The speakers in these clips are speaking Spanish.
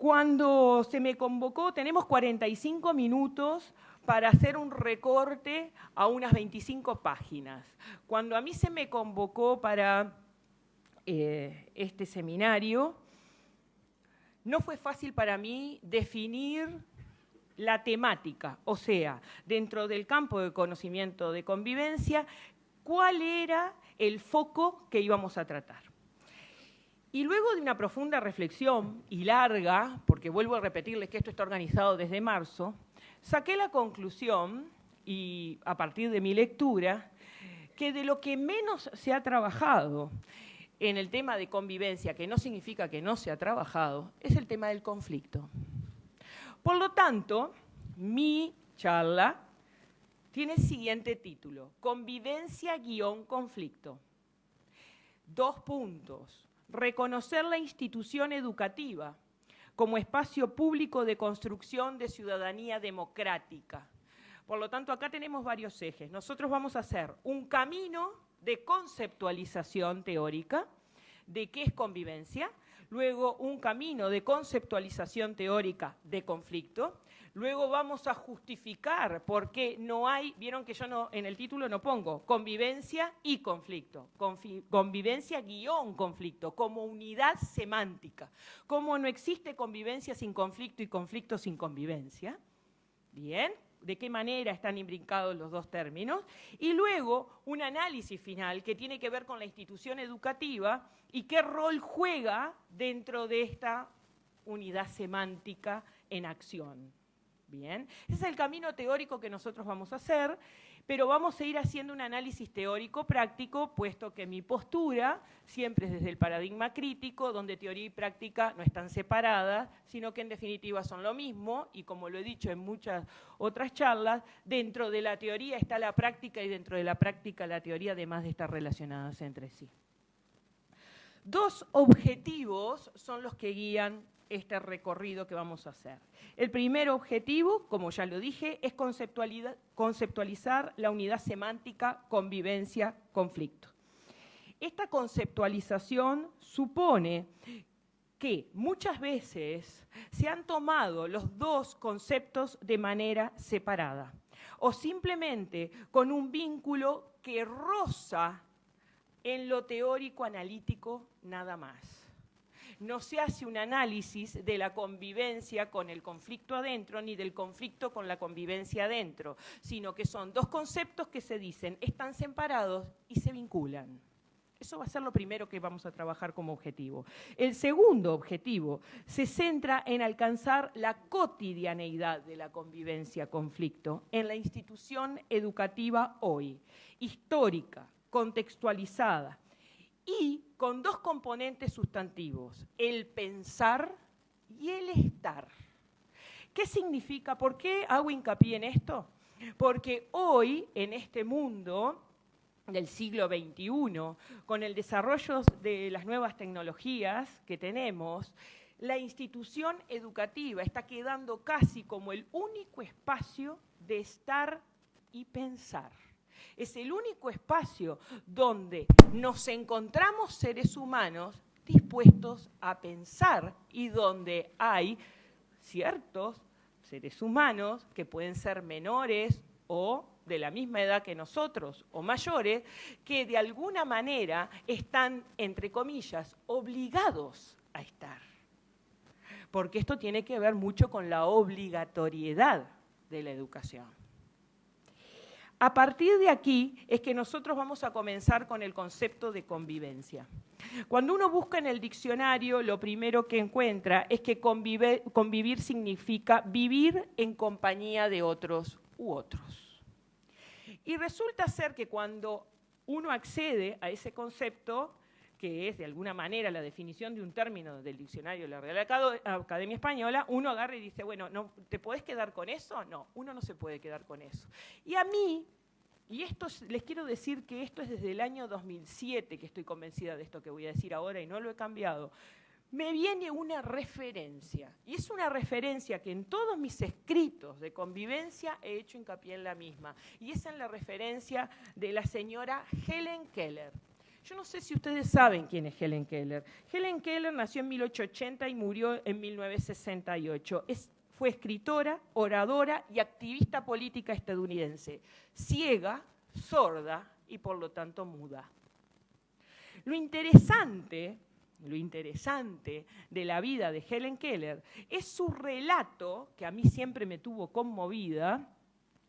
Cuando se me convocó, tenemos 45 minutos para hacer un recorte a unas 25 páginas. Cuando a mí se me convocó para este seminario, no fue fácil para mí definir la temática, o sea, dentro del campo de conocimiento de convivencia, cuál era el foco que íbamos a tratar. Y luego de una profunda reflexión y larga, porque vuelvo a repetirles que esto está organizado desde marzo, saqué la conclusión, y a partir de mi lectura, que de lo que menos se ha trabajado en el tema de convivencia, que no significa que no se ha trabajado, es el tema del conflicto. Por lo tanto, mi charla tiene el siguiente título: Convivencia-conflicto. 2 puntos. Reconocer la institución educativa como espacio público de construcción de ciudadanía democrática. Por lo tanto, acá tenemos varios ejes. Nosotros vamos a hacer un camino de conceptualización teórica de qué es convivencia, luego un camino de conceptualización teórica de conflicto, luego vamos a justificar por qué no hay, vieron que yo no, en el título no pongo convivencia y conflicto, convivencia-conflicto, como unidad semántica. Como no existe convivencia sin conflicto y conflicto sin convivencia, ¿bien? De qué manera están imbrincados los dos términos, y luego un análisis final que tiene que ver con la institución educativa y qué rol juega dentro de esta unidad semántica en acción. Bien, ese es el camino teórico que nosotros vamos a hacer, pero vamos a ir haciendo un análisis teórico práctico, puesto que mi postura siempre es desde el paradigma crítico, donde teoría y práctica no están separadas, sino que en definitiva son lo mismo, y como lo he dicho en muchas otras charlas, dentro de la teoría está la práctica y dentro de la práctica la teoría, además de estar relacionadas entre sí. 2 objetivos son los que guían este recorrido que vamos a hacer. El primer objetivo, como ya lo dije, es conceptualizar la unidad semántica convivencia-conflicto. Esta conceptualización supone que muchas veces se han tomado los 2 conceptos de manera separada o simplemente con un vínculo que roza en lo teórico-analítico nada más. No se hace un análisis de la convivencia con el conflicto adentro, ni del conflicto con la convivencia adentro, sino que son 2 conceptos que se dicen, están separados y se vinculan. Eso va a ser lo primero que vamos a trabajar como objetivo. El segundo objetivo se centra en alcanzar la cotidianeidad de la convivencia-conflicto en la institución educativa hoy, histórica, contextualizada, y con 2 componentes sustantivos, el pensar y el estar. ¿Qué significa? ¿Por qué hago hincapié en esto? Porque hoy, en este mundo del siglo XXI, con el desarrollo de las nuevas tecnologías que tenemos, la institución educativa está quedando casi como el único espacio de estar y pensar. Es el único espacio donde nos encontramos seres humanos dispuestos a pensar y donde hay ciertos seres humanos que pueden ser menores o de la misma edad que nosotros o mayores, que de alguna manera están, entre comillas, obligados a estar. Porque esto tiene que ver mucho con la obligatoriedad de la educación. A partir de aquí es que nosotros vamos a comenzar con el concepto de convivencia. Cuando uno busca en el diccionario, lo primero que encuentra es que convivir significa vivir en compañía de otros u otros. Y resulta ser que cuando uno accede a ese concepto, que es de alguna manera la definición de un término del diccionario de la Real Academia Española, uno agarra y dice, bueno, ¿no, ¿te podés quedar con eso? No, uno no se puede quedar con eso. Y a mí, y esto les quiero decir que esto es desde el año 2007 que estoy convencida de esto que voy a decir ahora y no lo he cambiado, me viene una referencia, y es una referencia que en todos mis escritos de convivencia he hecho hincapié en la misma, y es en la referencia de la señora Helen Keller. Yo no sé si ustedes saben quién es Helen Keller. Helen Keller nació en 1880 y murió en 1968. Fue escritora, oradora y activista política estadounidense, ciega, sorda y por lo tanto muda. Lo interesante de la vida de Helen Keller es su relato, que a mí siempre me tuvo conmovida,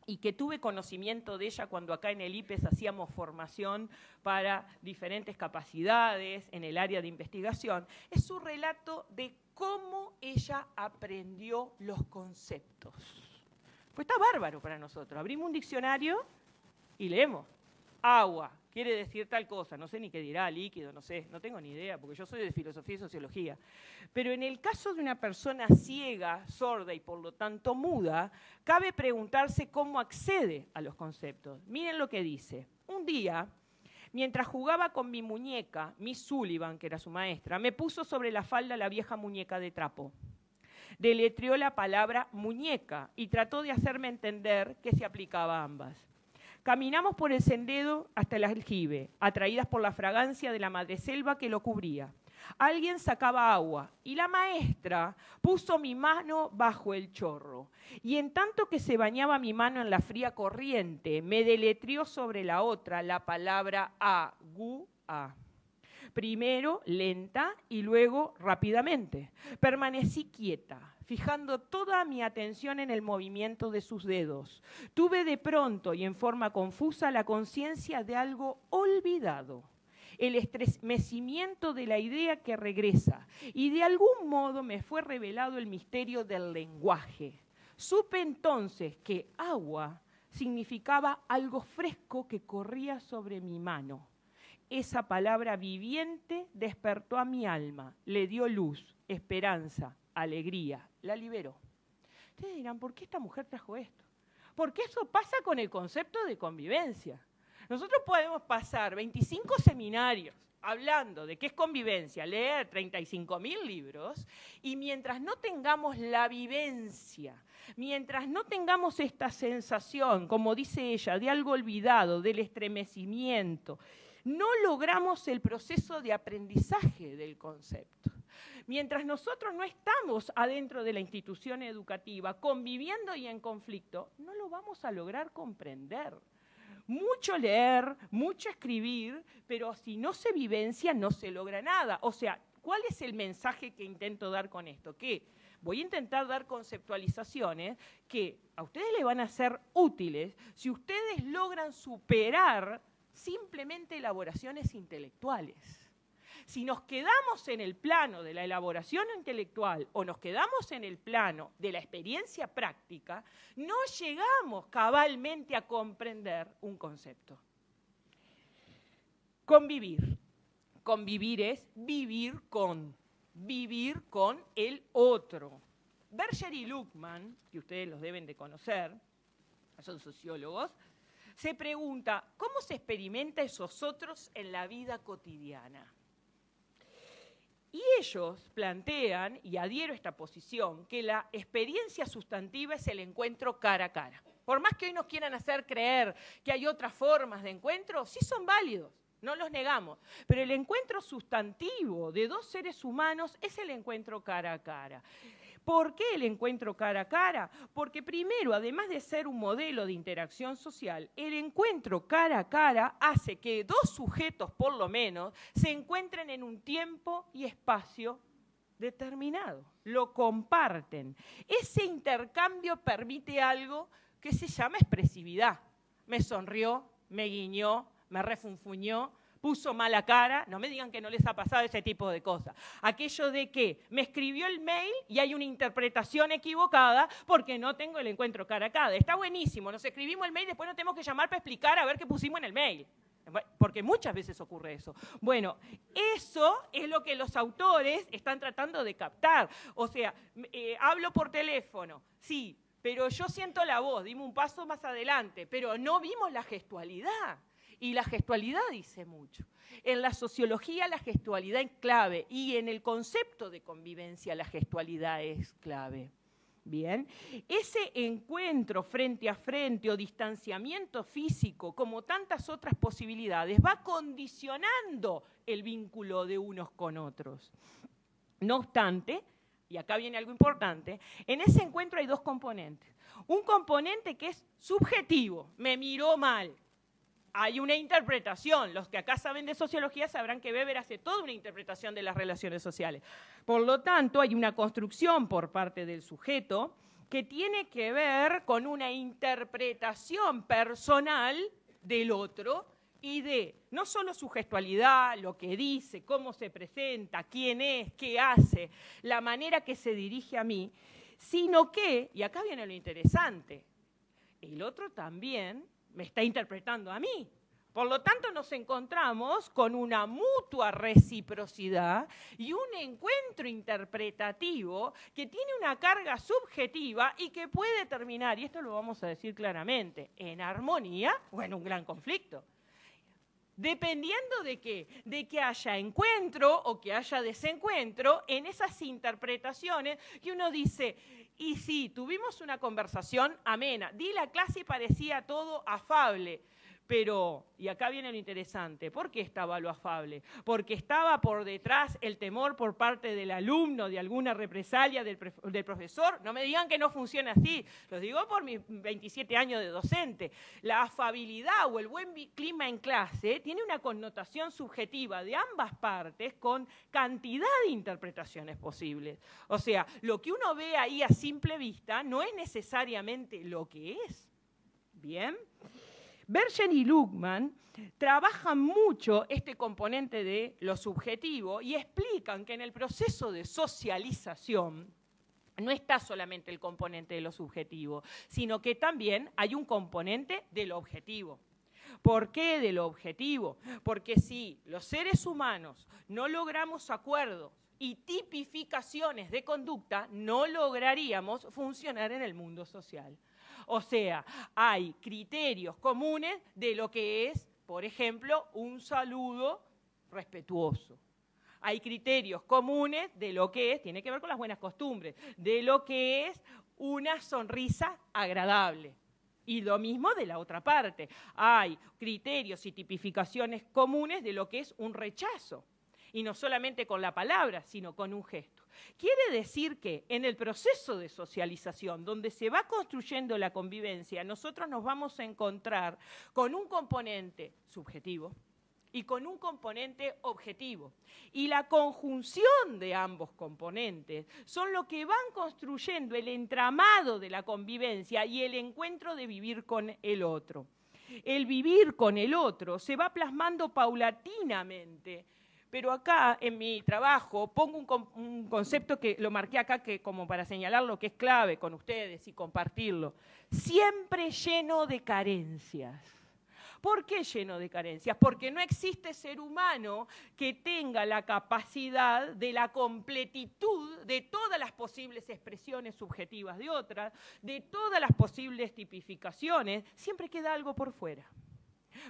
y que tuve conocimiento de ella cuando acá en el IPES hacíamos formación para diferentes capacidades en el área de investigación, es su relato de cómo ella aprendió los conceptos. Pues está bárbaro para nosotros. Abrimos un diccionario y leemos. Agua quiere decir tal cosa, no sé ni qué dirá, líquido, no sé, no tengo ni idea, porque yo soy de filosofía y sociología. Pero en el caso de una persona ciega, sorda y por lo tanto muda, cabe preguntarse cómo accede a los conceptos. Miren lo que dice. Un día, mientras jugaba con mi muñeca, Miss Sullivan, que era su maestra, me puso sobre la falda la vieja muñeca de trapo. Deletreó la palabra muñeca y trató de hacerme entender que se aplicaba a ambas. Caminamos por el sendero hasta el aljibe, atraídas por la fragancia de la madreselva que lo cubría. Alguien sacaba agua y la maestra puso mi mano bajo el chorro. Y en tanto que se bañaba mi mano en la fría corriente, me deletreó sobre la otra la palabra agua. Primero lenta y luego rápidamente. Permanecí quieta, fijando toda mi atención en el movimiento de sus dedos. Tuve de pronto y en forma confusa la conciencia de algo olvidado, el estremecimiento de la idea que regresa, y de algún modo me fue revelado el misterio del lenguaje. Supe entonces que agua significaba algo fresco que corría sobre mi mano. Esa palabra viviente despertó a mi alma, le dio luz, esperanza, alegría, la liberó. Ustedes dirán, ¿por qué esta mujer trajo esto? Porque eso pasa con el concepto de convivencia. Nosotros podemos pasar 25 seminarios hablando de qué es convivencia, leer 35.000 libros, y mientras no tengamos la vivencia, mientras no tengamos esta sensación, como dice ella, de algo olvidado, del estremecimiento, no logramos el proceso de aprendizaje del concepto. Mientras nosotros no estamos adentro de la institución educativa, conviviendo y en conflicto, no lo vamos a lograr comprender. Mucho leer, mucho escribir, pero si no se vivencia, no se logra nada. O sea, ¿cuál es el mensaje que intento dar con esto? Que voy a intentar dar conceptualizaciones que a ustedes les van a ser útiles si ustedes logran superar simplemente elaboraciones intelectuales. Si nos quedamos en el plano de la elaboración intelectual o nos quedamos en el plano de la experiencia práctica, no llegamos cabalmente a comprender un concepto. Convivir. Convivir es vivir con el otro. Berger y Luckmann, que ustedes los deben de conocer, son sociólogos, se pregunta, ¿cómo se experimenta esos otros en la vida cotidiana? Y ellos plantean, y adhiero a esta posición, que la experiencia sustantiva es el encuentro cara a cara. Por más que hoy nos quieran hacer creer que hay otras formas de encuentro, sí son válidos, no los negamos. Pero el encuentro sustantivo de dos seres humanos es el encuentro cara a cara. ¿Por qué el encuentro cara a cara? Porque primero, además de ser un modelo de interacción social, el encuentro cara a cara hace que dos sujetos, por lo menos, se encuentren en un tiempo y espacio determinado. Lo comparten. Ese intercambio permite algo que se llama expresividad. Me sonrió, me guiñó, me refunfuñó, puso mala cara, no me digan que no les ha pasado ese tipo de cosas. Aquello de que me escribió el mail y hay una interpretación equivocada porque no tengo el encuentro cara a cara. Está buenísimo, nos escribimos el mail y después nos tenemos que llamar para explicar a ver qué pusimos en el mail. Porque muchas veces ocurre eso. Bueno, eso es lo que los autores están tratando de captar. O sea, hablo por teléfono, sí, pero yo siento la voz, dime un paso más adelante, pero no vimos la gestualidad. Y la gestualidad dice mucho. En la sociología la gestualidad es clave y en el concepto de convivencia la gestualidad es clave. Bien, ese encuentro frente a frente o distanciamiento físico, como tantas otras posibilidades, va condicionando el vínculo de unos con otros. No obstante, y acá viene algo importante, en ese encuentro hay dos componentes. Un componente que es subjetivo, me miró mal. Hay una interpretación. Los que acá saben de sociología sabrán que Weber hace toda una interpretación de las relaciones sociales. Por lo tanto, hay una construcción por parte del sujeto que tiene que ver con una interpretación personal del otro y de no solo su gestualidad, lo que dice, cómo se presenta, quién es, qué hace, la manera que se dirige a mí, sino que, y acá viene lo interesante, el otro también me está interpretando a mí. Por lo tanto, nos encontramos con una mutua reciprocidad y un encuentro interpretativo que tiene una carga subjetiva y que puede terminar, y esto lo vamos a decir claramente, en armonía o en un gran conflicto. Dependiendo de qué, de que haya encuentro o que haya desencuentro en esas interpretaciones que uno dice, y sí, tuvimos una conversación amena, di la clase y parecía todo afable, pero, y acá viene lo interesante, ¿por qué estaba lo afable? Porque estaba por detrás el temor por parte del alumno de alguna represalia del profesor. No me digan que no funciona así, los digo por mis 27 años de docente. La afabilidad o el buen clima en clase tiene una connotación subjetiva de ambas partes con cantidad de interpretaciones posibles. O sea, lo que uno ve ahí a simple vista no es necesariamente lo que es. ¿Bien? Bergen y Luhmann trabajan mucho este componente de lo subjetivo y explican que en el proceso de socialización no está solamente el componente de lo subjetivo, sino que también hay un componente de lo objetivo. ¿Por qué de lo objetivo? Porque si los seres humanos no logramos acuerdos y tipificaciones de conducta, no lograríamos funcionar en el mundo social. O sea, hay criterios comunes de lo que es, por ejemplo, un saludo respetuoso. Hay criterios comunes de lo que es, tiene que ver con las buenas costumbres, de lo que es una sonrisa agradable. Y lo mismo de la otra parte. Hay criterios y tipificaciones comunes de lo que es un rechazo. Y no solamente con la palabra, sino con un gesto. Quiere decir que en el proceso de socialización, donde se va construyendo la convivencia, nosotros nos vamos a encontrar con un componente subjetivo y con un componente objetivo. Y la conjunción de ambos componentes son lo que van construyendo el entramado de la convivencia y el encuentro de vivir con el otro. El vivir con el otro se va plasmando paulatinamente. Pero acá, en mi trabajo, pongo un concepto que lo marqué acá que, como para señalar lo que es clave con ustedes y compartirlo. Siempre lleno de carencias. ¿Por qué lleno de carencias? Porque no existe ser humano que tenga la capacidad de la completitud de todas las posibles expresiones subjetivas de otras, de todas las posibles tipificaciones. Siempre queda algo por fuera.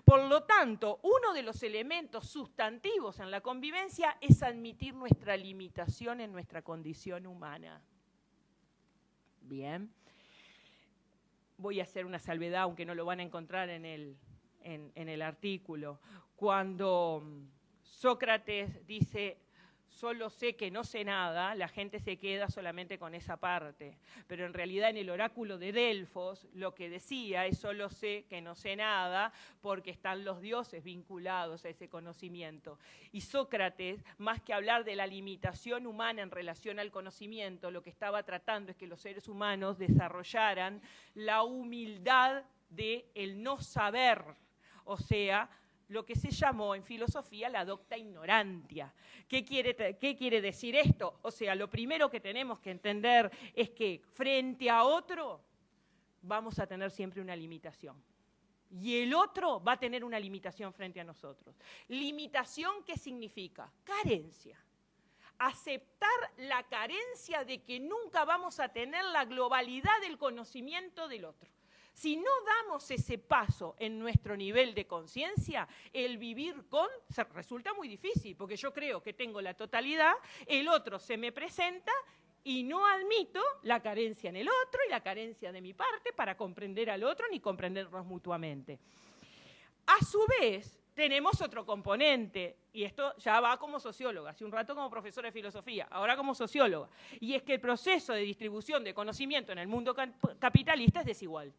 Por lo tanto, uno de los elementos sustantivos en la convivencia es admitir nuestra limitación en nuestra condición humana. Bien. Voy a hacer una salvedad, aunque no lo van a encontrar en el artículo. Cuando Sócrates dice, solo sé que no sé nada, la gente se queda solamente con esa parte. Pero en realidad en el oráculo de Delfos lo que decía es solo sé que no sé nada porque están los dioses vinculados a ese conocimiento. Y Sócrates, más que hablar de la limitación humana en relación al conocimiento, lo que estaba tratando es que los seres humanos desarrollaran la humildad del no saber, o sea, lo que se llamó en filosofía la docta ignorantia. ¿Qué quiere decir esto? O sea, lo primero que tenemos que entender es que frente a otro vamos a tener siempre una limitación. Y el otro va a tener una limitación frente a nosotros. ¿Limitación qué significa? Carencia. Aceptar la carencia de que nunca vamos a tener la globalidad del conocimiento del otro. Si no damos ese paso en nuestro nivel de conciencia, el vivir con resulta muy difícil, porque yo creo que tengo la totalidad, el otro se me presenta y no admito la carencia en el otro y la carencia de mi parte para comprender al otro ni comprendernos mutuamente. A su vez, tenemos otro componente, y esto ya va como socióloga, hace un rato como profesora de filosofía, ahora como socióloga, y es que el proceso de distribución de conocimiento en el mundo capitalista es desigual.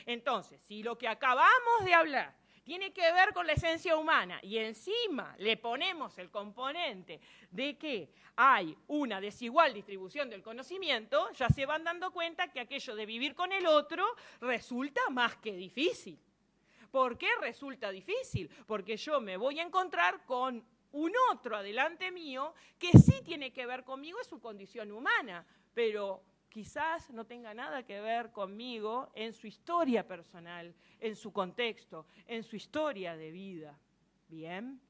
Entonces, si lo que acabamos de hablar tiene que ver con la esencia humana y encima le ponemos el componente de que hay una desigual distribución del conocimiento, ya se van dando cuenta que aquello de vivir con el otro resulta más que difícil. ¿Por qué resulta difícil? Porque yo me voy a encontrar con un otro adelante mío que sí tiene que ver conmigo, es su condición humana, pero quizás no tenga nada que ver conmigo en su historia personal, en su contexto, en su historia de vida. Bien.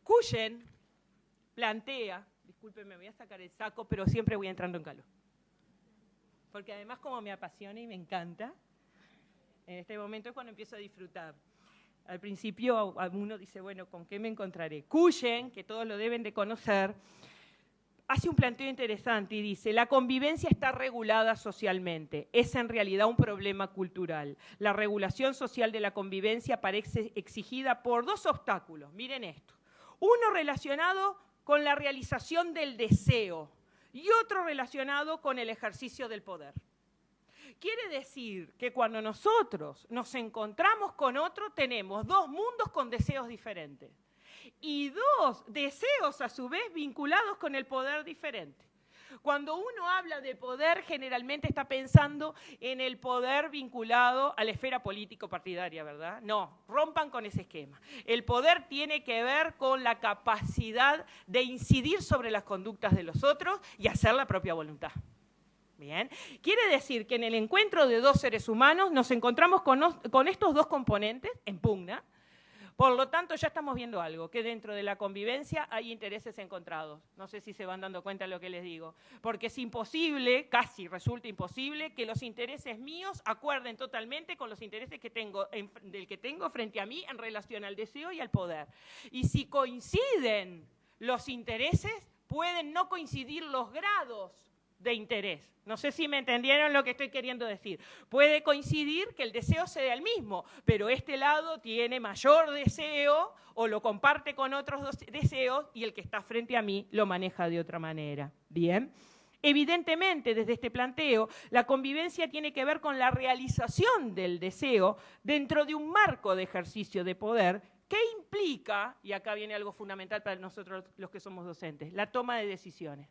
Kuyen plantea, discúlpenme, me voy a sacar el saco, pero siempre voy entrando en calor. Porque además como me apasiona y me encanta, en este momento es cuando empiezo a disfrutar. Al principio uno dice, bueno, ¿con qué me encontraré? Kuyen, que todos lo deben de conocer, hace un planteo interesante y dice, la convivencia está regulada socialmente, es en realidad un problema cultural. La regulación social de la convivencia parece exigida por dos obstáculos, miren esto. Uno relacionado con la realización del deseo y otro relacionado con el ejercicio del poder. Quiere decir que cuando nosotros nos encontramos con otro, tenemos dos mundos con deseos diferentes. Y dos deseos a su vez vinculados con el poder diferente. Cuando uno habla de poder, generalmente está pensando en el poder vinculado a la esfera político-partidaria, ¿verdad? No, rompan con ese esquema. El poder tiene que ver con la capacidad de incidir sobre las conductas de los otros y hacer la propia voluntad. Bien, quiere decir que en el encuentro de dos seres humanos nos encontramos con estos dos componentes en pugna. Por lo tanto, ya estamos viendo algo, que dentro de la convivencia hay intereses encontrados. No sé si se van dando cuenta de lo que les digo. Porque es imposible, casi resulta imposible, que los intereses míos acuerden totalmente con los intereses que tengo frente a mí en relación al deseo y al poder. Y si coinciden los intereses, pueden no coincidir los grados de interés. No sé si me entendieron lo que estoy queriendo decir. Puede coincidir que el deseo sea el mismo, pero este lado tiene mayor deseo o lo comparte con otros deseos y el que está frente a mí lo maneja de otra manera. Bien. Evidentemente, desde este planteo, la convivencia tiene que ver con la realización del deseo dentro de un marco de ejercicio de poder que implica, y acá viene algo fundamental para nosotros los que somos docentes, la toma de decisiones.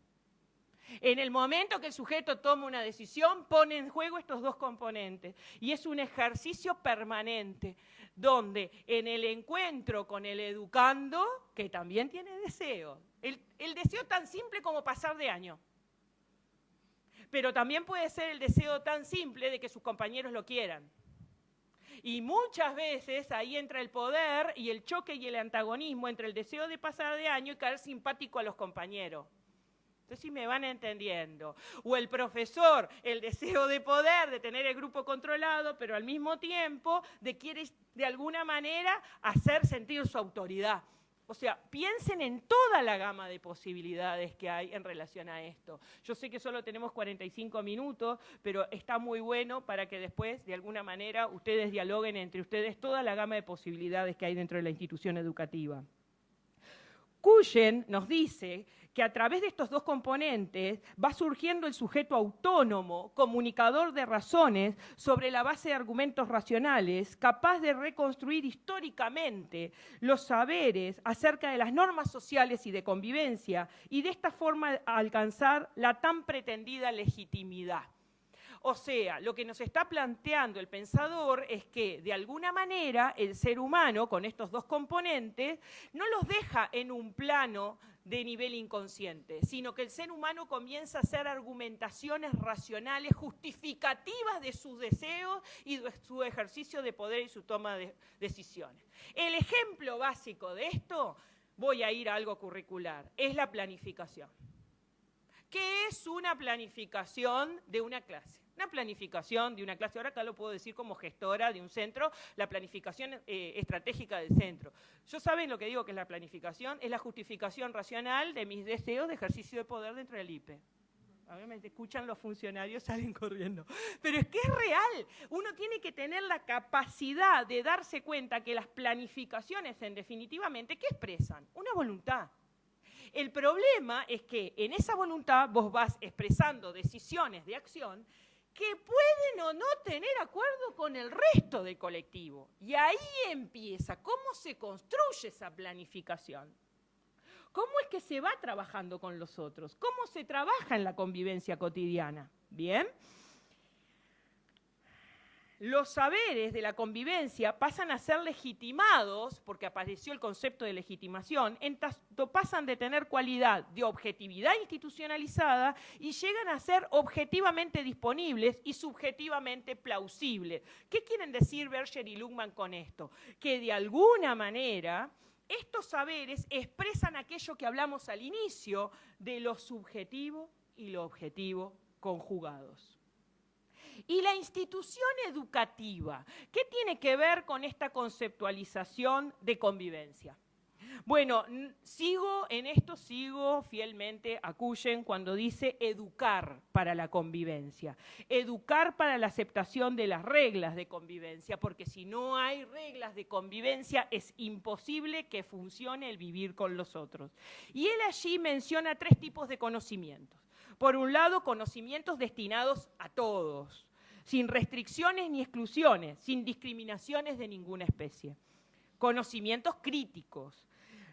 En el momento que el sujeto toma una decisión, pone en juego estos dos componentes. Y es un ejercicio permanente, donde en el encuentro con el educando, que también tiene deseo, el deseo tan simple como pasar de año, pero también puede ser el deseo tan simple de que sus compañeros lo quieran. Y muchas veces ahí entra el poder y el choque y el antagonismo entre el deseo de pasar de año y caer simpático a los compañeros. No sé si me van entendiendo. O el profesor, el deseo de poder, de tener el grupo controlado, pero al mismo tiempo quiere de alguna manera hacer sentir su autoridad. O sea, piensen en toda la gama de posibilidades que hay en relación a esto. Yo sé que solo tenemos 45 minutos, pero está muy bueno para que después, de alguna manera, ustedes dialoguen entre ustedes toda la gama de posibilidades que hay dentro de la institución educativa. Kuyen nos dice que a través de estos dos componentes va surgiendo el sujeto autónomo, comunicador de razones sobre la base de argumentos racionales, capaz de reconstruir históricamente los saberes acerca de las normas sociales y de convivencia y de esta forma alcanzar la tan pretendida legitimidad. O sea, lo que nos está planteando el pensador es que, de alguna manera, el ser humano, con estos dos componentes, no los deja en un plano de nivel inconsciente, sino que el ser humano comienza a hacer argumentaciones racionales justificativas de sus deseos y de su ejercicio de poder y su toma de decisiones. El ejemplo básico de esto, voy a ir a algo curricular, es la planificación. ¿Qué es una planificación de una clase? Una planificación de una clase, ahora acá lo puedo decir como gestora de un centro, la planificación estratégica del centro. ¿Yo saben lo que digo que es la planificación? Es la justificación racional de mis deseos de ejercicio de poder dentro del IPE. Obviamente escuchan los funcionarios, salen corriendo. Pero es que es real. Uno tiene que tener la capacidad de darse cuenta que las planificaciones, en definitivamente, ¿qué expresan? Una voluntad. El problema es que en esa voluntad vos vas expresando decisiones de acción que pueden o no tener acuerdo con el resto del colectivo. Y ahí empieza cómo se construye esa planificación. ¿Cómo es que se va trabajando con los otros? ¿Cómo se trabaja en la convivencia cotidiana? ¿Bien? Los saberes de la convivencia pasan a ser legitimados, porque apareció el concepto de legitimación, en tanto pasan de tener cualidad de objetividad institucionalizada y llegan a ser objetivamente disponibles y subjetivamente plausibles. ¿Qué quieren decir Berger y Luhmann con esto? Que de alguna manera estos saberes expresan aquello que hablamos al inicio de lo subjetivo y lo objetivo conjugados. Y la institución educativa, ¿qué tiene que ver con esta conceptualización de convivencia? Bueno, sigo fielmente a Cullen cuando dice educar para la convivencia, educar para la aceptación de las reglas de convivencia, porque si no hay reglas de convivencia es imposible que funcione el vivir con los otros. Y él allí menciona 3 tipos de conocimientos. Por un lado, conocimientos destinados a todos, sin restricciones ni exclusiones, sin discriminaciones de ninguna especie. Conocimientos críticos.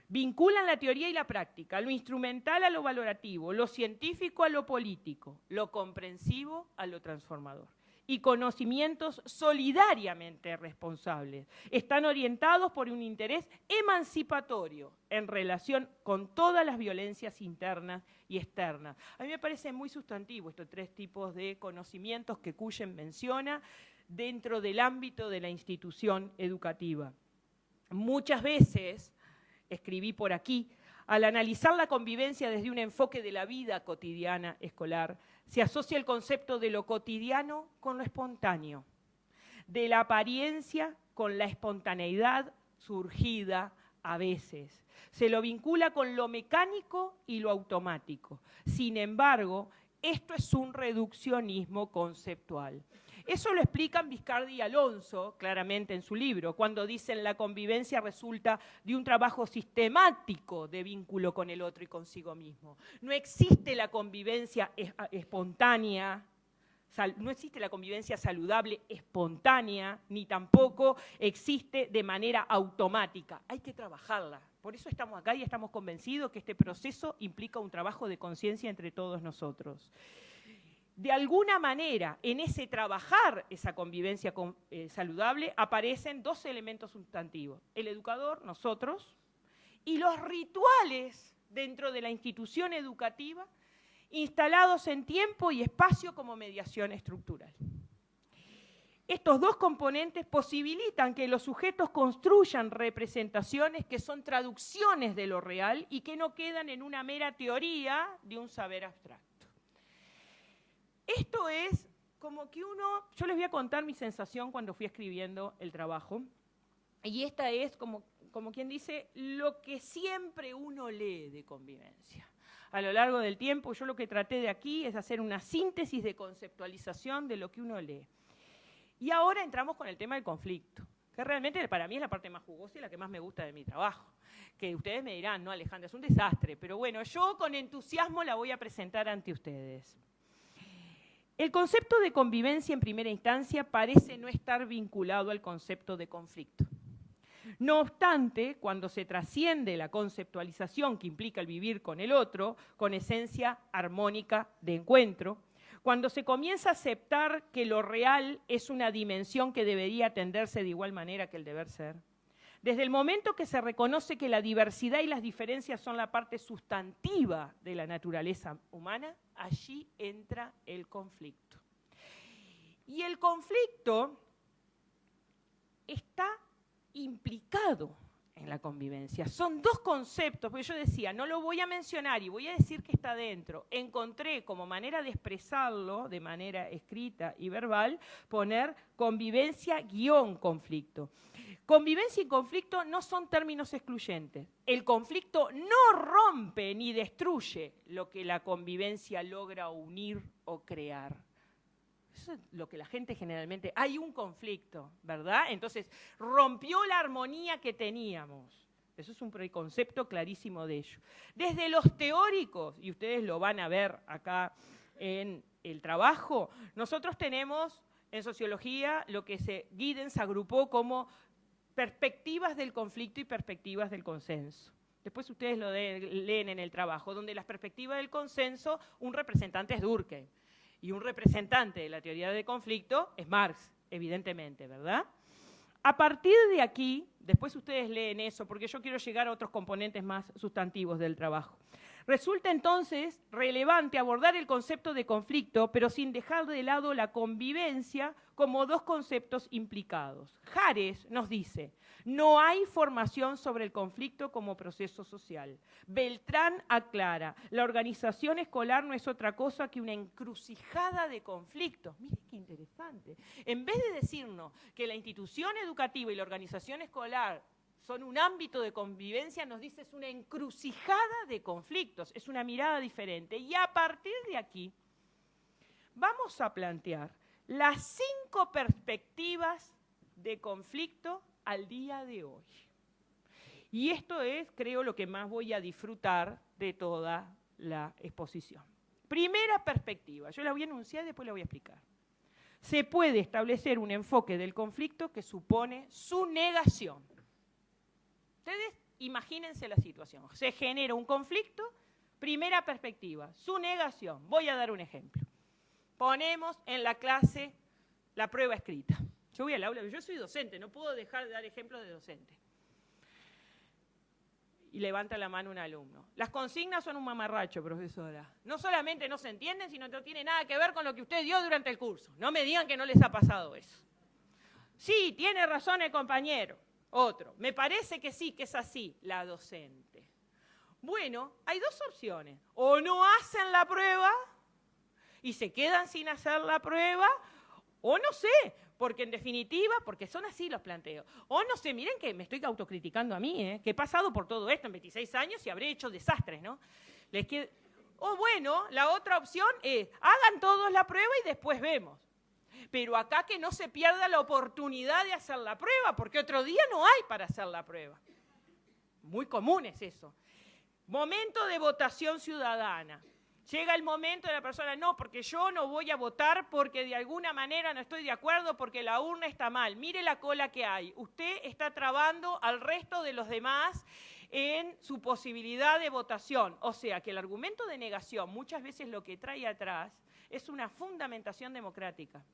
Vinculan la teoría y la práctica, lo instrumental a lo valorativo, lo científico a lo político, lo comprensivo a lo transformador. Y conocimientos solidariamente responsables. Están orientados por un interés emancipatorio en relación con todas las violencias internas y externas. A mí me parece muy sustantivo estos 3 tipos de conocimientos que Cullen menciona dentro del ámbito de la institución educativa. Muchas veces, escribí por aquí, al analizar la convivencia desde un enfoque de la vida cotidiana escolar, se asocia el concepto de lo cotidiano con lo espontáneo, de la apariencia con la espontaneidad surgida a veces. Se lo vincula con lo mecánico y lo automático. Sin embargo, esto es un reduccionismo conceptual. Eso lo explican Viscardi y Alonso claramente en su libro, cuando dicen la convivencia resulta de un trabajo sistemático de vínculo con el otro y consigo mismo. No existe la convivencia espontánea, no existe la convivencia saludable espontánea, ni tampoco existe de manera automática. Hay que trabajarla. Por eso estamos acá y estamos convencidos que este proceso implica un trabajo de conciencia entre todos nosotros. De alguna manera, en ese trabajar esa convivencia saludable, aparecen 2 elementos sustantivos. El educador, nosotros, y los rituales dentro de la institución educativa, instalados en tiempo y espacio como mediación estructural. Estos 2 componentes posibilitan que los sujetos construyan representaciones que son traducciones de lo real y que no quedan en una mera teoría de un saber abstracto. Esto es como que yo les voy a contar mi sensación cuando fui escribiendo el trabajo, y esta es como quien dice, lo que siempre uno lee de convivencia. A lo largo del tiempo, yo lo que traté de aquí es hacer una síntesis de conceptualización de lo que uno lee. Y ahora entramos con el tema del conflicto, que realmente para mí es la parte más jugosa y la que más me gusta de mi trabajo. Que ustedes me dirán, no, Alejandra, es un desastre, pero bueno, yo con entusiasmo la voy a presentar ante ustedes. El concepto de convivencia en primera instancia parece no estar vinculado al concepto de conflicto. No obstante, cuando se trasciende la conceptualización que implica el vivir con el otro, con esencia armónica de encuentro, cuando se comienza a aceptar que lo real es una dimensión que debería atenderse de igual manera que el deber ser, desde el momento que se reconoce que la diversidad y las diferencias son la parte sustantiva de la naturaleza humana, allí entra el conflicto. Y el conflicto está implicado en la convivencia. Son dos conceptos, porque yo decía, no lo voy a mencionar y voy a decir que está dentro. Encontré como manera de expresarlo, de manera escrita y verbal, poner convivencia-conflicto. Convivencia y conflicto no son términos excluyentes. El conflicto no rompe ni destruye lo que la convivencia logra unir o crear. Eso es lo que la gente generalmente... Hay un conflicto, ¿verdad? Entonces, rompió la armonía que teníamos. Eso es un preconcepto clarísimo de ello. Desde los teóricos, y ustedes lo van a ver acá en el trabajo, nosotros tenemos en sociología lo que Giddens agrupó como perspectivas del conflicto y perspectivas del consenso. Después ustedes lo leen en el trabajo, donde las perspectivas del consenso, un representante es Durkheim. Y un representante de la teoría del conflicto es Marx, evidentemente, ¿verdad? A partir de aquí, después ustedes leen eso, porque yo quiero llegar a otros componentes más sustantivos del trabajo. Resulta entonces relevante abordar el concepto de conflicto, pero sin dejar de lado la convivencia como dos conceptos implicados. Jares nos dice, no hay formación sobre el conflicto como proceso social. Beltrán aclara, la organización escolar no es otra cosa que una encrucijada de conflictos. Miren qué interesante. En vez de decirnos que la institución educativa y la organización escolar son un ámbito de convivencia, nos dice es una encrucijada de conflictos, es una mirada diferente. Y a partir de aquí vamos a plantear las 5 perspectivas de conflicto al día de hoy. Y esto es, creo, lo que más voy a disfrutar de toda la exposición. Primera perspectiva, yo la voy a enunciar y después la voy a explicar. Se puede establecer un enfoque del conflicto que supone su negación. Ustedes imagínense la situación. Se genera un conflicto, primera perspectiva, su negación. Voy a dar un ejemplo. Ponemos en la clase la prueba escrita. Yo voy al aula, yo soy docente, no puedo dejar de dar ejemplos de docente. Y levanta la mano un alumno. Las consignas son un mamarracho, profesora. No solamente no se entienden, sino que no tiene nada que ver con lo que usted dio durante el curso. No me digan que no les ha pasado eso. Sí, tiene razón el compañero. Otro, me parece que sí, que es así, la docente. Bueno, hay dos opciones. O no hacen la prueba y se quedan sin hacer la prueba, o no sé, porque en definitiva, porque son así los planteos. O no sé, miren que me estoy autocriticando a mí, que he pasado por todo esto en 26 años y habré hecho desastres, ¿no? O bueno, la otra opción es, hagan todos la prueba y después vemos. Pero acá que no se pierda la oportunidad de hacer la prueba, porque otro día no hay para hacer la prueba. Muy común es eso. Momento de votación ciudadana. Llega el momento de la persona, no, porque yo no voy a votar porque de alguna manera no estoy de acuerdo porque la urna está mal. Mire la cola que hay. Usted está trabando al resto de los demás en su posibilidad de votación. O sea, que el argumento de negación muchas veces lo que trae atrás es una fundamentación democrática.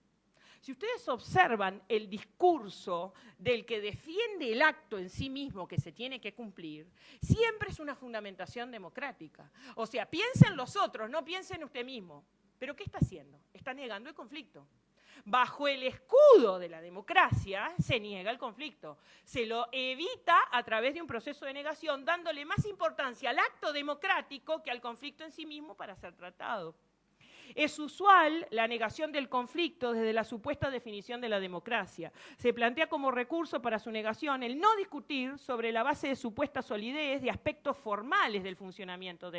Si ustedes observan el discurso del que defiende el acto en sí mismo que se tiene que cumplir, siempre es una fundamentación democrática. O sea, piensen los otros, no piensen usted mismo. ¿Pero qué está haciendo? Está negando el conflicto. Bajo el escudo de la democracia se niega el conflicto. Se lo evita a través de un proceso de negación, dándole más importancia al acto democrático que al conflicto en sí mismo para ser tratado. Es usual la negación del conflicto desde la supuesta definición de la democracia. Se plantea como recurso para su negación el no discutir sobre la base de supuesta solidez de aspectos formales del funcionamiento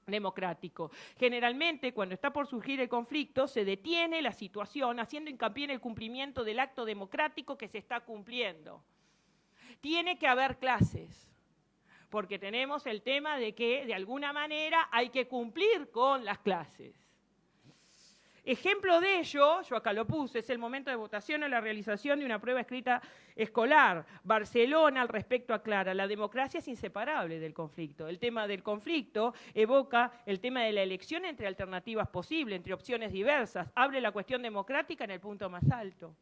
democrático. Generalmente, cuando está por surgir el conflicto, se detiene la situación haciendo hincapié en el cumplimiento del acto democrático que se está cumpliendo. Tiene que haber clases, porque tenemos el tema de que, de alguna manera, hay que cumplir con las clases. Ejemplo de ello, yo acá lo puse, es el momento de votación o la realización de una prueba escrita escolar. Barcelona al respecto aclara, la democracia es inseparable del conflicto. El tema del conflicto evoca el tema de la elección entre alternativas posibles, entre opciones diversas. Abre la cuestión democrática en el punto más alto.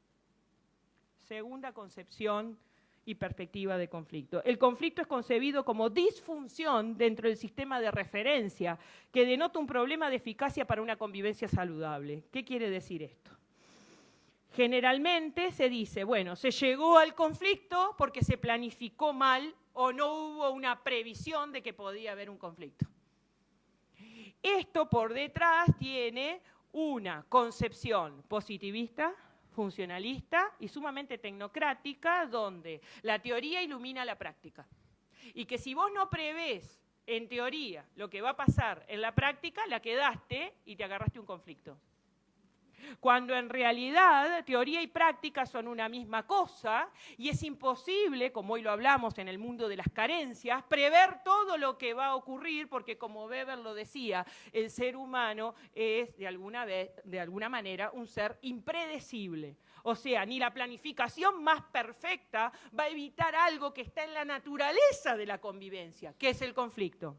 Segunda concepción y perspectiva de conflicto. El conflicto es concebido como disfunción dentro del sistema de referencia que denota un problema de eficacia para una convivencia saludable. ¿Qué quiere decir esto? Generalmente se dice, bueno, se llegó al conflicto porque se planificó mal o no hubo una previsión de que podía haber un conflicto. Esto por detrás tiene una concepción positivista, funcionalista y sumamente tecnocrática, donde la teoría ilumina la práctica. Y que si vos no prevés en teoría lo que va a pasar en la práctica, la quedaste y te agarraste un conflicto. Cuando en realidad teoría y práctica son una misma cosa y es imposible, como hoy lo hablamos en el mundo de las carencias, prever todo lo que va a ocurrir porque, como Weber lo decía, el ser humano es de alguna manera un ser impredecible. O sea, ni la planificación más perfecta va a evitar algo que está en la naturaleza de la convivencia, que es el conflicto.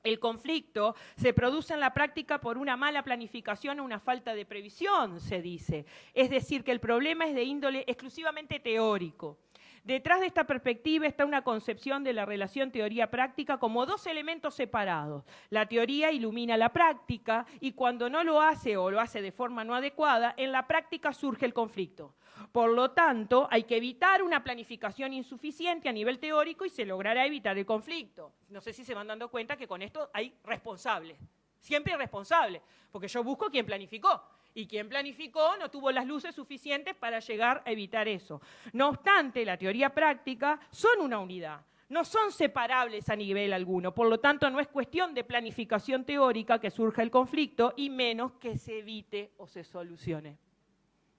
El conflicto se produce en la práctica por una mala planificación o una falta de previsión, se dice. Es decir, que el problema es de índole exclusivamente teórico. Detrás de esta perspectiva está una concepción de la relación teoría-práctica como dos elementos separados. La teoría ilumina la práctica y cuando no lo hace o lo hace de forma no adecuada, en la práctica surge el conflicto. Por lo tanto, hay que evitar una planificación insuficiente a nivel teórico y se logrará evitar el conflicto. No sé si se van dando cuenta que con esto hay responsables. Siempre hay responsables, porque yo busco quien planificó. Y quien planificó no tuvo las luces suficientes para llegar a evitar eso. No obstante, la teoría práctica son una unidad. No son separables a nivel alguno. Por lo tanto, no es cuestión de planificación teórica que surja el conflicto y menos que se evite o se solucione.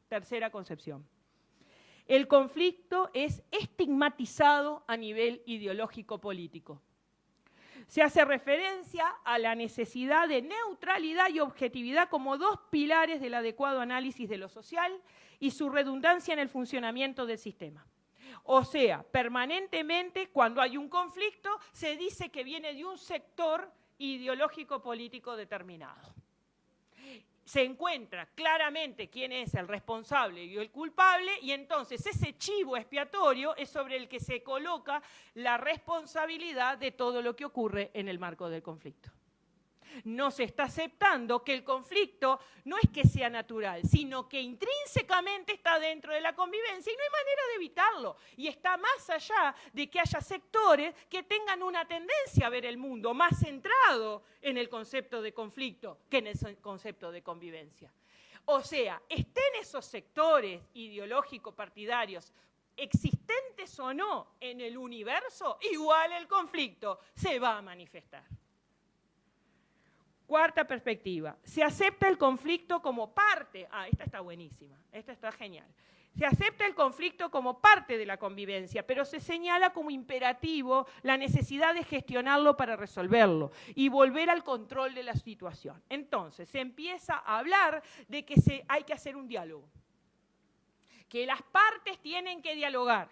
Tercera concepción. El conflicto es estigmatizado a nivel ideológico-político. Se hace referencia a la necesidad de neutralidad y objetividad como dos pilares del adecuado análisis de lo social y su redundancia en el funcionamiento del sistema. O sea, permanentemente cuando hay un conflicto se dice que viene de un sector ideológico-político determinado. Se encuentra claramente quién es el responsable y el culpable y entonces ese chivo expiatorio es sobre el que se coloca la responsabilidad de todo lo que ocurre en el marco del conflicto. No se está aceptando que el conflicto no es que sea natural, sino que intrínsecamente está dentro de la convivencia y no hay manera de evitarlo. Y está más allá de que haya sectores que tengan una tendencia a ver el mundo más centrado en el concepto de conflicto que en el concepto de convivencia. O sea, estén esos sectores ideológicos partidarios existentes o no en el universo, igual el conflicto se va a manifestar. Cuarta perspectiva, se acepta el conflicto como parte, esta está buenísima, esta está genial. Se acepta el conflicto como parte de la convivencia, pero se señala como imperativo la necesidad de gestionarlo para resolverlo y volver al control de la situación. Entonces, se empieza a hablar de que hay que hacer un diálogo, que las partes tienen que dialogar,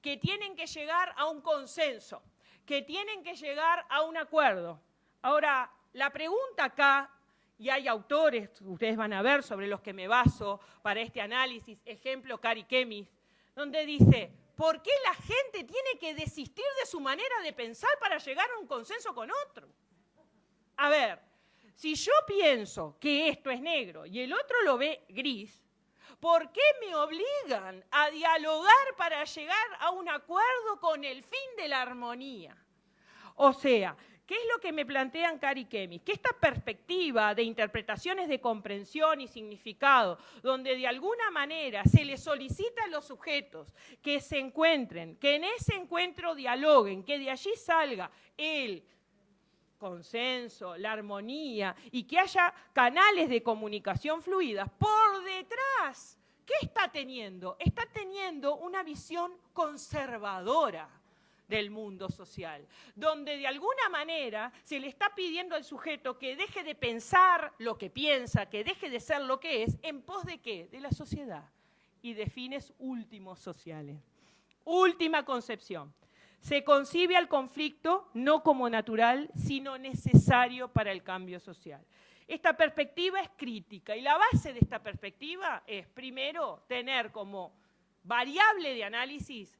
que tienen que llegar a un consenso, que tienen que llegar a un acuerdo. Ahora, la pregunta acá, y hay autores, ustedes van a ver, sobre los que me baso para este análisis, ejemplo, Kari Kemis, donde dice, ¿por qué la gente tiene que desistir de su manera de pensar para llegar a un consenso con otro? A ver, si yo pienso que esto es negro y el otro lo ve gris, ¿por qué me obligan a dialogar para llegar a un acuerdo con el fin de la armonía? O sea, ¿qué es lo que me plantean Kari Kemis? Que esta perspectiva de interpretaciones de comprensión y significado, donde de alguna manera se les solicita a los sujetos que se encuentren, que en ese encuentro dialoguen, que de allí salga el consenso, la armonía y que haya canales de comunicación fluidas, por detrás, ¿qué está teniendo? Está teniendo una visión conservadora del mundo social, donde de alguna manera se le está pidiendo al sujeto que deje de pensar lo que piensa, que deje de ser lo que es, ¿en pos de qué? De la sociedad y de fines últimos sociales. Última concepción. Se concibe al conflicto no como natural, sino necesario para el cambio social. Esta perspectiva es crítica y la base de esta perspectiva es, primero, tener como variable de análisis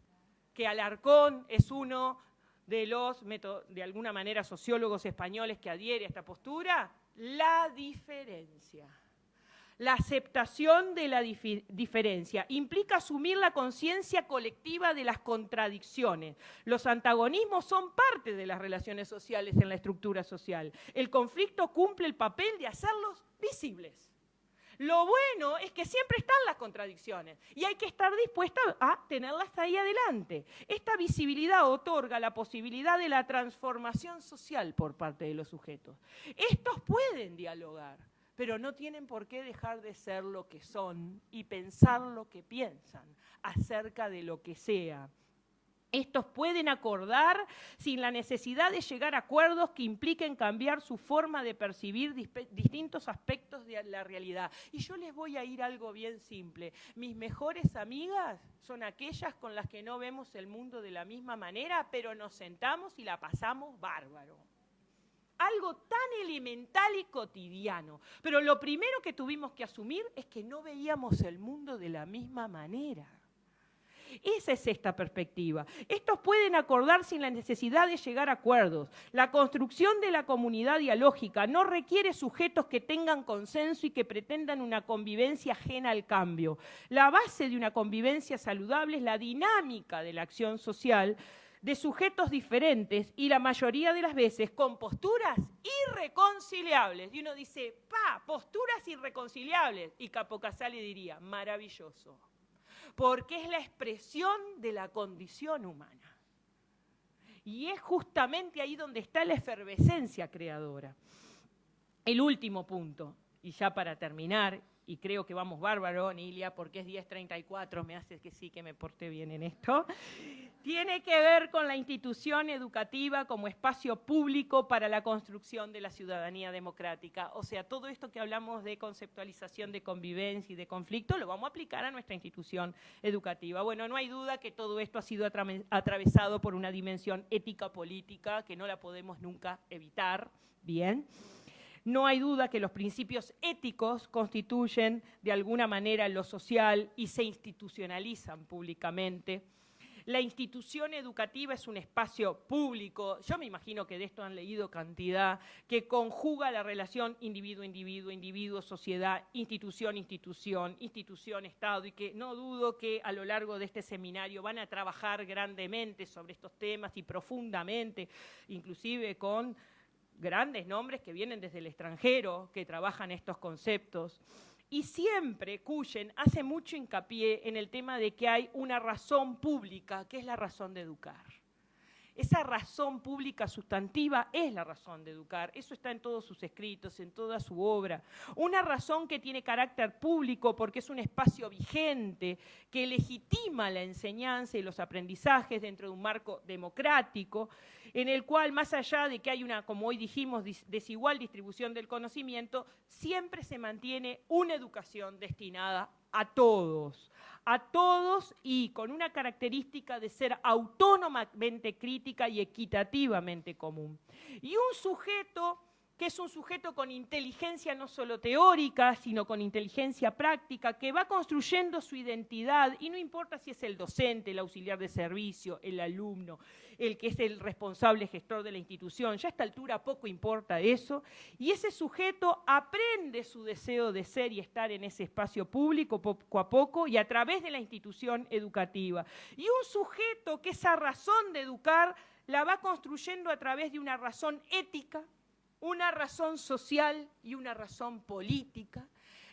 que Alarcón es uno de los, de alguna manera, sociólogos españoles que adhiere a esta postura, la diferencia. La aceptación de la diferencia implica asumir la conciencia colectiva de las contradicciones. Los antagonismos son parte de las relaciones sociales en la estructura social. El conflicto cumple el papel de hacerlos visibles. Lo bueno es que siempre están las contradicciones y hay que estar dispuesta a tenerlas ahí adelante. Esta visibilidad otorga la posibilidad de la transformación social por parte de los sujetos. Estos pueden dialogar, pero no tienen por qué dejar de ser lo que son y pensar lo que piensan acerca de lo que sea. Estos pueden acordar sin la necesidad de llegar a acuerdos que impliquen cambiar su forma de percibir distintos aspectos de la realidad. Y yo les voy a ir a algo bien simple. Mis mejores amigas son aquellas con las que no vemos el mundo de la misma manera, pero nos sentamos y la pasamos bárbaro. Algo tan elemental y cotidiano. Pero lo primero que tuvimos que asumir es que no veíamos el mundo de la misma manera. Esa es esta perspectiva. Estos pueden acordar sin la necesidad de llegar a acuerdos. La construcción de la comunidad dialógica no requiere sujetos que tengan consenso y que pretendan una convivencia ajena al cambio. La base de una convivencia saludable es la dinámica de la acción social de sujetos diferentes y la mayoría de las veces con posturas irreconciliables. Y uno dice, posturas irreconciliables. Y Capo Casale diría, maravilloso. Porque es la expresión de la condición humana. Y es justamente ahí donde está la efervescencia creadora. El último punto, y ya para terminar, y creo que vamos bárbaro, Nilia, porque es 10:34, me hace que sí que me porté bien en esto, tiene que ver con la institución educativa como espacio público para la construcción de la ciudadanía democrática. O sea, todo esto que hablamos de conceptualización de convivencia y de conflicto, lo vamos a aplicar a nuestra institución educativa. Bueno, no hay duda que todo esto ha sido atravesado por una dimensión ética-política que no la podemos nunca evitar, ¿bien? No hay duda que los principios éticos constituyen de alguna manera lo social y se institucionalizan públicamente. La institución educativa es un espacio público, yo me imagino que de esto han leído cantidad, que conjuga la relación individuo-individuo, individuo-sociedad, institución-institución, institución-Estado, y que no dudo que a lo largo de este seminario van a trabajar grandemente sobre estos temas y profundamente, inclusive con grandes nombres que vienen desde el extranjero, que trabajan estos conceptos. Y siempre Cuyen hace mucho hincapié en el tema de que hay una razón pública, que es la razón de educar. Esa razón pública sustantiva es la razón de educar. Eso está en todos sus escritos, en toda su obra. Una razón que tiene carácter público porque es un espacio vigente que legitima la enseñanza y los aprendizajes dentro de un marco democrático, en el cual, más allá de que hay una, como hoy dijimos, desigual distribución del conocimiento, siempre se mantiene una educación destinada a todos y con una característica de ser autónomamente crítica y equitativamente común. Y un sujeto que es un sujeto con inteligencia no solo teórica, sino con inteligencia práctica, que va construyendo su identidad, y no importa si es el docente, el auxiliar de servicio, el alumno, el que es el responsable gestor de la institución, ya a esta altura poco importa eso, y ese sujeto aprende su deseo de ser y estar en ese espacio público poco a poco y a través de la institución educativa. Y un sujeto que esa razón de educar la va construyendo a través de una razón ética, una razón social y una razón política,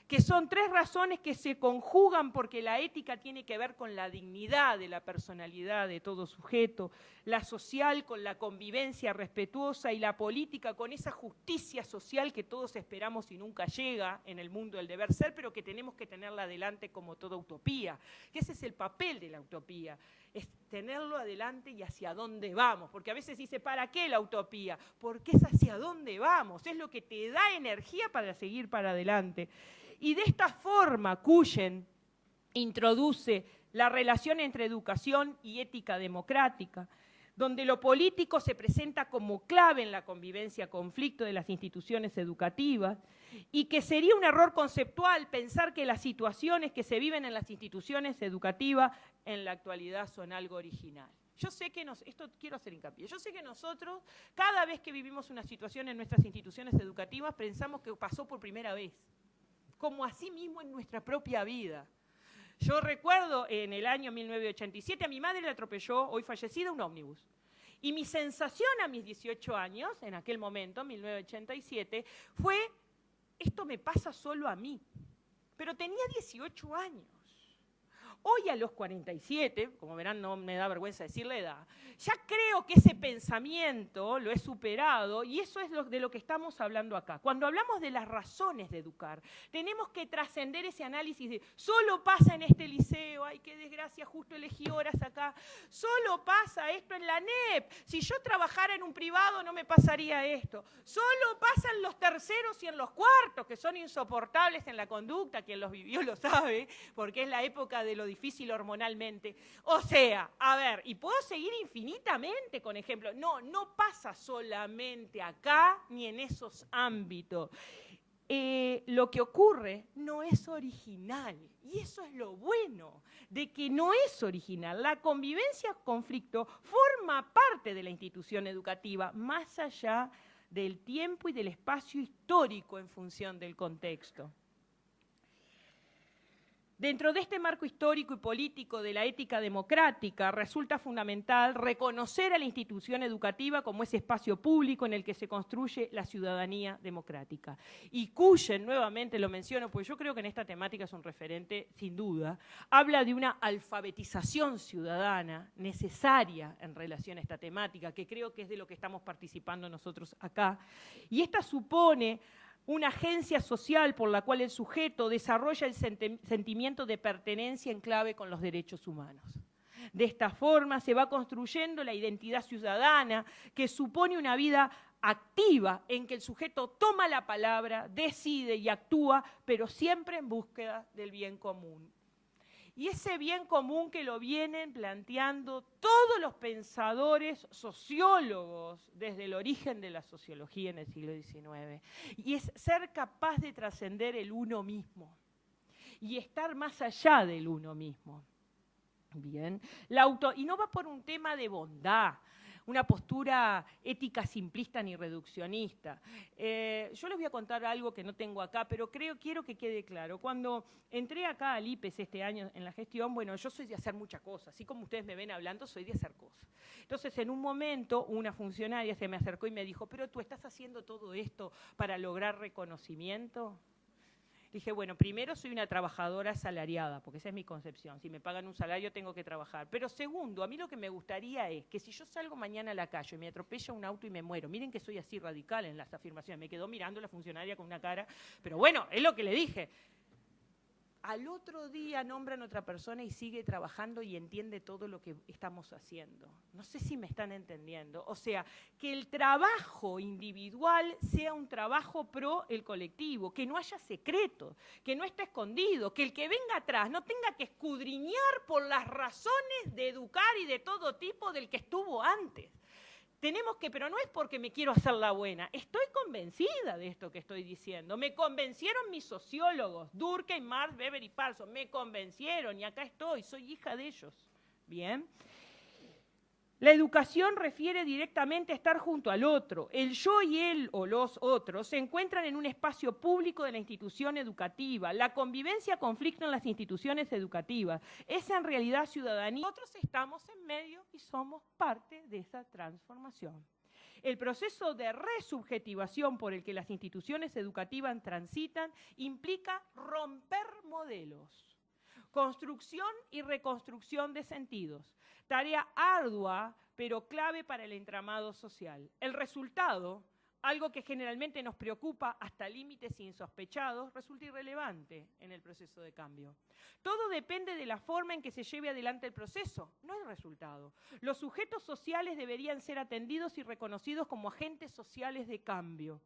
que son tres razones que se conjugan porque la ética tiene que ver con la dignidad de la personalidad de todo sujeto, la social con la convivencia respetuosa y la política con esa justicia social que todos esperamos y nunca llega en el mundo del deber ser, pero que tenemos que tenerla adelante como toda utopía, que ese es el papel de la utopía, es tenerlo adelante y hacia dónde vamos, porque a veces dice, ¿para qué la utopía? Porque es hacia dónde vamos, es lo que te da energía para seguir para adelante. Y de esta forma, Cuyen introduce la relación entre educación y ética democrática, donde lo político se presenta como clave en la convivencia-conflicto de las instituciones educativas, y que sería un error conceptual pensar que las situaciones que se viven en las instituciones educativas en la actualidad son algo original. Yo sé que esto quiero hacer hincapié, yo sé que nosotros, cada vez que vivimos una situación en nuestras instituciones educativas, pensamos que pasó por primera vez. como asimismo en nuestra propia vida. Yo recuerdo en el año 1987, a mi madre le atropelló, hoy fallecida, un ómnibus. Y mi sensación a mis 18 años, en aquel momento, 1987, fue, esto me pasa solo a mí. Pero tenía 18 años. Hoy a los 47, como verán no me da vergüenza decir la edad, ya creo que ese pensamiento lo he superado y eso es de lo que estamos hablando acá. Cuando hablamos de las razones de educar, tenemos que trascender ese análisis de solo pasa en este liceo, ay qué desgracia, justo elegí horas acá, solo pasa esto en la NEP, si yo trabajara en un privado no me pasaría esto, solo pasa en los terceros y en los cuartos, que son insoportables en la conducta, quien los vivió lo sabe, porque es la época de lo difícil hormonalmente. O sea, a ver, y puedo seguir infinitamente con ejemplos. No, no pasa solamente acá ni en esos ámbitos. Lo que ocurre no es original. Y eso es lo bueno, de que no es original. La convivencia-conflicto forma parte de la institución educativa, más allá del tiempo y del espacio histórico en función del contexto. Dentro de este marco histórico y político de la ética democrática, resulta fundamental reconocer a la institución educativa como ese espacio público en el que se construye la ciudadanía democrática. Y Cuyen, nuevamente lo menciono, porque yo creo que en esta temática es un referente, sin duda, habla de una alfabetización ciudadana necesaria en relación a esta temática, que creo que es de lo que estamos participando nosotros acá. Y esta supone una agencia social por la cual el sujeto desarrolla el sentimiento de pertenencia en clave con los derechos humanos. De esta forma se va construyendo la identidad ciudadana que supone una vida activa en que el sujeto toma la palabra, decide y actúa, pero siempre en búsqueda del bien común. Y ese bien común que lo vienen planteando todos los pensadores sociólogos desde el origen de la sociología en el siglo XIX. Y es ser capaz de trascender el uno mismo y estar más allá del uno mismo. Bien, y no va por un tema de bondad, una postura ética simplista ni reduccionista. Yo les voy a contar algo que no tengo acá, pero quiero que quede claro. Cuando entré acá al IPES este año en la gestión, bueno, yo soy de hacer muchas cosas, así como ustedes me ven hablando, soy de hacer cosas. Entonces, en un momento, una funcionaria se me acercó y me dijo, ¿pero tú estás haciendo todo esto para lograr reconocimiento? Dije, bueno, primero soy una trabajadora asalariada, porque esa es mi concepción. Si me pagan un salario tengo que trabajar. Pero segundo, a mí lo que me gustaría es que si yo salgo mañana a la calle y me atropella un auto y me muero, miren que soy así radical en las afirmaciones, me quedó mirando la funcionaria con una cara, pero bueno, es lo que le dije. Al otro día nombran a otra persona y sigue trabajando y entiende todo lo que estamos haciendo. No sé si me están entendiendo. O sea, que el trabajo individual sea un trabajo pro el colectivo, que no haya secretos, que no esté escondido, que el que venga atrás no tenga que escudriñar por las razones de educar y de todo tipo del que estuvo antes. Tenemos que, pero no es porque me quiero hacer la buena, estoy convencida de esto que estoy diciendo. Me convencieron mis sociólogos, Durkheim, Marx, Weber y Parsons, me convencieron y acá estoy, soy hija de ellos. Bien. La educación refiere directamente a estar junto al otro. El yo y él o los otros se encuentran en un espacio público de la institución educativa. La convivencia-conflicto en las instituciones educativas es en realidad ciudadanía. Nosotros estamos en medio y somos parte de esa transformación. El proceso de resubjetivación por el que las instituciones educativas transitan implica romper modelos, construcción y reconstrucción de sentidos. Tarea ardua, pero clave para el entramado social. El resultado, algo que generalmente nos preocupa hasta límites insospechados, resulta irrelevante en el proceso de cambio. Todo depende de la forma en que se lleve adelante el proceso, no el resultado. Los sujetos sociales deberían ser atendidos y reconocidos como agentes sociales de cambio.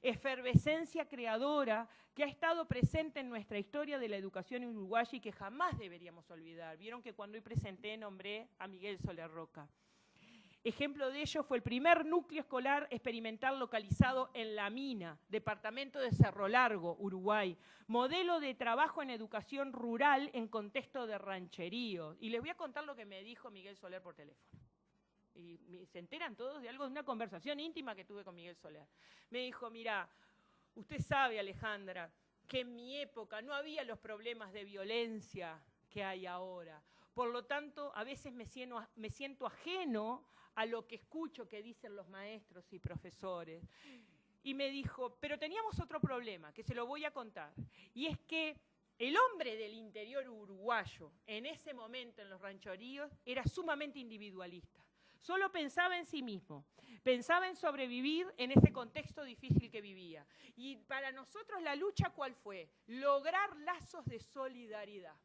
Efervescencia creadora que ha estado presente en nuestra historia de la educación uruguaya y que jamás deberíamos olvidar. Vieron que cuando hoy presenté nombré a Miguel Soler Roca. Ejemplo de ello fue el primer núcleo escolar experimental localizado en La Mina, departamento de Cerro Largo, Uruguay, modelo de trabajo en educación rural en contexto de rancherío. Y les voy a contar lo que me dijo Miguel Soler por teléfono. Y se enteran todos de algo, de una conversación íntima que tuve con Miguel Soler. Me dijo, mira, usted sabe, Alejandra, que en mi época no había los problemas de violencia que hay ahora. Por lo tanto, a veces me siento ajeno a lo que escucho que dicen los maestros y profesores. Y me dijo, pero teníamos otro problema, que se lo voy a contar, y es que el hombre del interior uruguayo, en ese momento en los rancheríos, era sumamente individualista. Solo pensaba en sí mismo, pensaba en sobrevivir en ese contexto difícil que vivía. Y para nosotros la lucha, ¿cuál fue? Lograr lazos de solidaridad.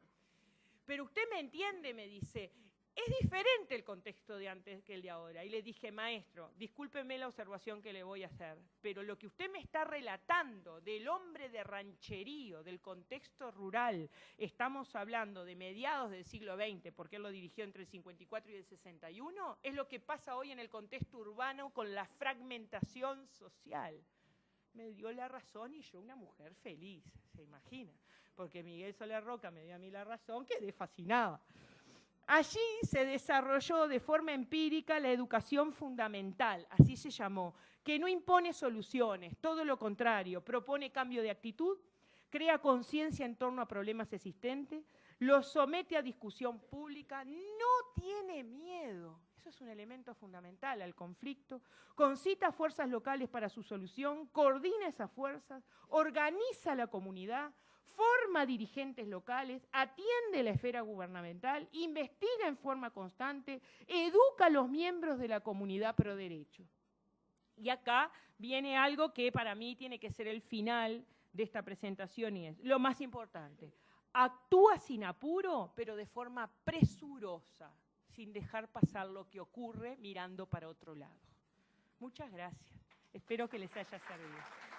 Pero usted me entiende, me dice, es diferente el contexto de antes que el de ahora. Y le dije, maestro, discúlpeme la observación que le voy a hacer, pero lo que usted me está relatando del hombre de rancherío, del contexto rural, estamos hablando de mediados del siglo XX, porque él lo dirigió entre el 54 y el 61, es lo que pasa hoy en el contexto urbano con la fragmentación social. Me dio la razón y yo una mujer feliz, se imagina, porque Miguel Soler Roca me dio a mí la razón, quedé fascinada. Allí se desarrolló de forma empírica la educación fundamental, así se llamó, que no impone soluciones, todo lo contrario, propone cambio de actitud, crea conciencia en torno a problemas existentes, los somete a discusión pública, no tiene miedo, eso es un elemento fundamental al conflicto, concita fuerzas locales para su solución, coordina esas fuerzas, organiza la comunidad, forma dirigentes locales, atiende la esfera gubernamental, investiga en forma constante, educa a los miembros de la comunidad pro derecho. Y acá viene algo que para mí tiene que ser el final de esta presentación y es lo más importante. Actúa sin apuro, pero de forma presurosa, sin dejar pasar lo que ocurre mirando para otro lado. Muchas gracias. Espero que les haya servido.